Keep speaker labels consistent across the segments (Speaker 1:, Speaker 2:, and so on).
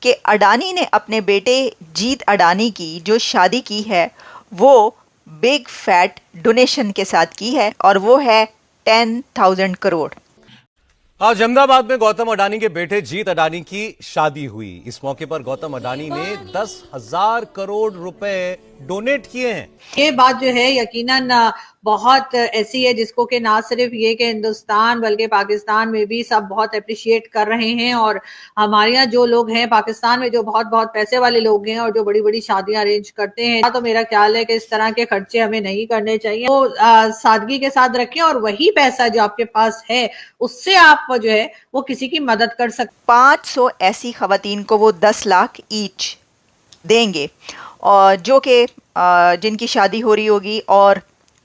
Speaker 1: कि अडानी ने अपने बेटे जीत अडानी की जो शादी की है वो बिग फैट डोनेशन के साथ की है और वो है 10,000 करोड़।
Speaker 2: आज अहमदाबाद में गौतम अडानी के बेटे जीत अडानी की शादी हुई। इस मौके पर गौतम अडानी ने 10,000 करोड़ रुपए डोनेट किए हैं।
Speaker 3: ये बात जो है यकीनन बहुत ऐसी है जिसको कि ना सिर्फ ये कि हिंदुस्तान बल्कि पाकिस्तान में भी सब बहुत अप्रिशिएट कर रहे हैं। और हमारे यहाँ जो लोग हैं पाकिस्तान में, जो बहुत बहुत पैसे वाले लोग हैं और जो बड़ी बड़ी शादियां अरेंज करते हैं, तो मेरा ख्याल है कि इस तरह के खर्चे हमें नहीं करने चाहिए। वो सादगी के साथ रखें और वही पैसा जो आपके पास है उससे आप जो है वो किसी की मदद कर सकते।
Speaker 1: 500 ऐसी खवातीन को वो 10 लाख ईच देंगे और जो कि जिनकी शादी हो रही होगी और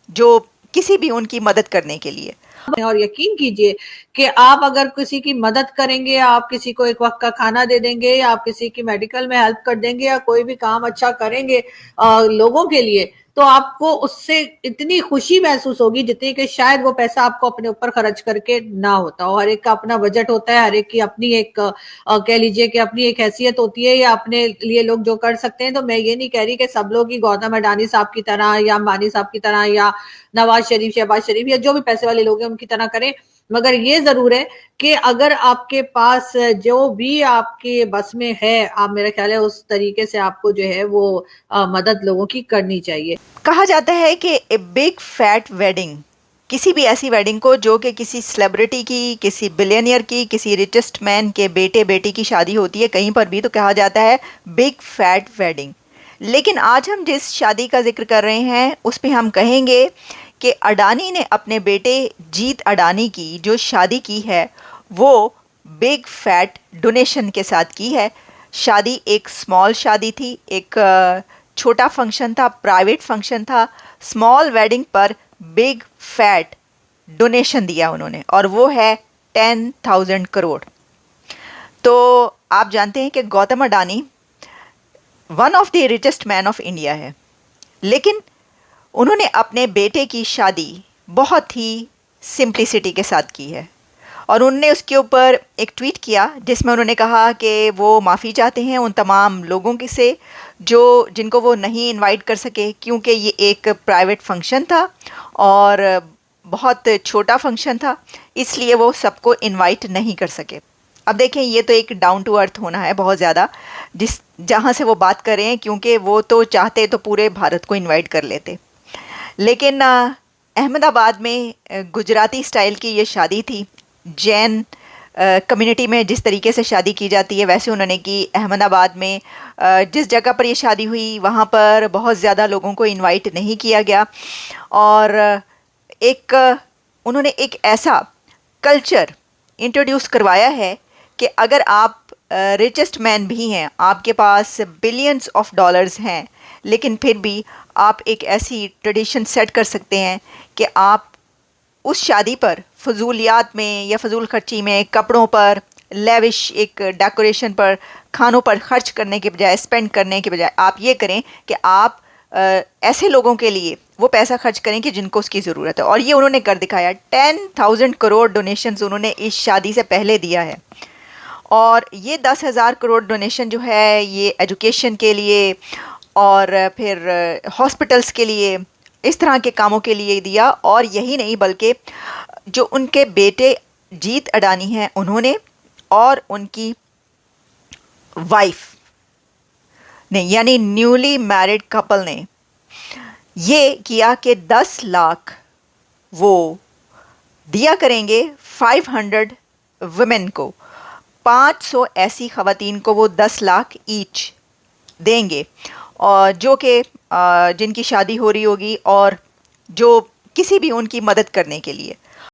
Speaker 1: जो किसी भी उनकी मदद करने के लिए।
Speaker 3: और यकीन कीजिए कि आप अगर किसी की मदद करेंगे, आप किसी को एक वक्त का खाना दे देंगे, या आप किसी की मेडिकल में हेल्प कर देंगे, या कोई भी काम अच्छा करेंगे लोगों के लिए, तो आपको उससे इतनी खुशी महसूस होगी जितनी कि शायद वो पैसा आपको अपने ऊपर खर्च करके ना होता हो। हर एक का अपना बजट होता है, हर एक की अपनी एक कह लीजिए कि अपनी एक हैसियत होती है, या अपने लिए लोग जो कर सकते हैं। तो मैं ये नहीं कह रही कि सब लोग ही गौतम अडानी साहब की तरह या अंबानी साहब की तरह या नवाज शरीफ, शहबाज शरीफ या जो भी पैसे वाले लोग हैं उनकी तरह करें, मगर ये जरूर है कि अगर आपके पास जो भी आपके बस में है, आप मेरा ख्याल है उस तरीके से आपको जो है वो मदद लोगों की करनी चाहिए।
Speaker 1: कहा जाता है कि ए बिग फैट वेडिंग, किसी भी ऐसी वेडिंग को जो कि किसी सेलिब्रिटी की, किसी बिलियनियर की, किसी रिचेस्ट मैन के बेटे बेटी की शादी होती है कहीं पर भी, तो कहा जाता है बिग फैट वेडिंग। लेकिन आज हम जिस शादी का जिक्र कर रहे हैं उस पे हम कहेंगे कि अडानी ने अपने बेटे जीत अडानी की जो शादी की है वो बिग फैट डोनेशन के साथ की है। शादी एक स्मॉल शादी थी, एक छोटा फंक्शन था, प्राइवेट फंक्शन था। स्मॉल वेडिंग पर बिग फैट डोनेशन दिया उन्होंने और वो है 10,000 करोड़। तो आप जानते हैं कि Gautam Adani one of the richest man of India है, लेकिन उन्होंने अपने बेटे की शादी बहुत ही सिंप्लिसिटी के साथ की है और उन्होंने उसके ऊपर एक ट्वीट किया जिसमें उन्होंने कहा कि वो माफ़ी चाहते हैं उन तमाम लोगों के से जिनको वो नहीं इनवाइट कर सके, क्योंकि ये एक प्राइवेट फंक्शन था और बहुत छोटा फंक्शन था, इसलिए वो सबको इनवाइट नहीं कर सके। अब देखें, ये तो एक डाउन टू अर्थ होना है बहुत ज़्यादा, जहाँ से वो बात कर रहे हैं, क्योंकि वो तो चाहते तो पूरे भारत को इनवाइट कर लेते। लेकिन अहमदाबाद में गुजराती स्टाइल की ये शादी थी। जैन कम्युनिटी में जिस तरीके से शादी की जाती है वैसे उन्होंने की। अहमदाबाद में जिस जगह पर ये शादी हुई वहाँ पर बहुत ज़्यादा लोगों को इनवाइट नहीं किया गया और उन्होंने एक ऐसा कल्चर इंट्रोड्यूस करवाया है कि अगर आप रिचेस्ट मैन भी हैं, आपके पास बिलियंस ऑफ डॉलर्स हैं, लेकिन फिर भी आप एक ऐसी ट्रेडिशन सेट कर सकते हैं कि आप उस शादी पर फजूलियात में या फजूल खर्ची में, कपड़ों पर, लेविश एक डेकोरेशन पर, खानों पर खर्च करने के बजाय, स्पेंड करने के बजाय आप ये करें कि आप ऐसे लोगों के लिए वो पैसा खर्च करें कि जिनको उसकी ज़रूरत है। और ये उन्होंने कर दिखाया। 10,000 करोड़ डोनेशंस उन्होंने इस शादी से पहले दिया है और ये 10,000 करोड़ डोनेशन जो है ये एजुकेशन के लिए और फिर हॉस्पिटल्स के लिए, इस तरह के कामों के लिए दिया। और यही नहीं बल्कि जो उनके बेटे जीत अडानी हैं उन्होंने और उनकी वाइफ ने, यानी न्यूली मैरिड कपल ने ये किया कि 10 लाख वो दिया करेंगे 500 वुमेन को। 500 ऐसी खवातीन को वो 10 लाख ईच देंगे और जो कि जिनकी शादी हो रही होगी और जो किसी भी उनकी मदद करने के लिए।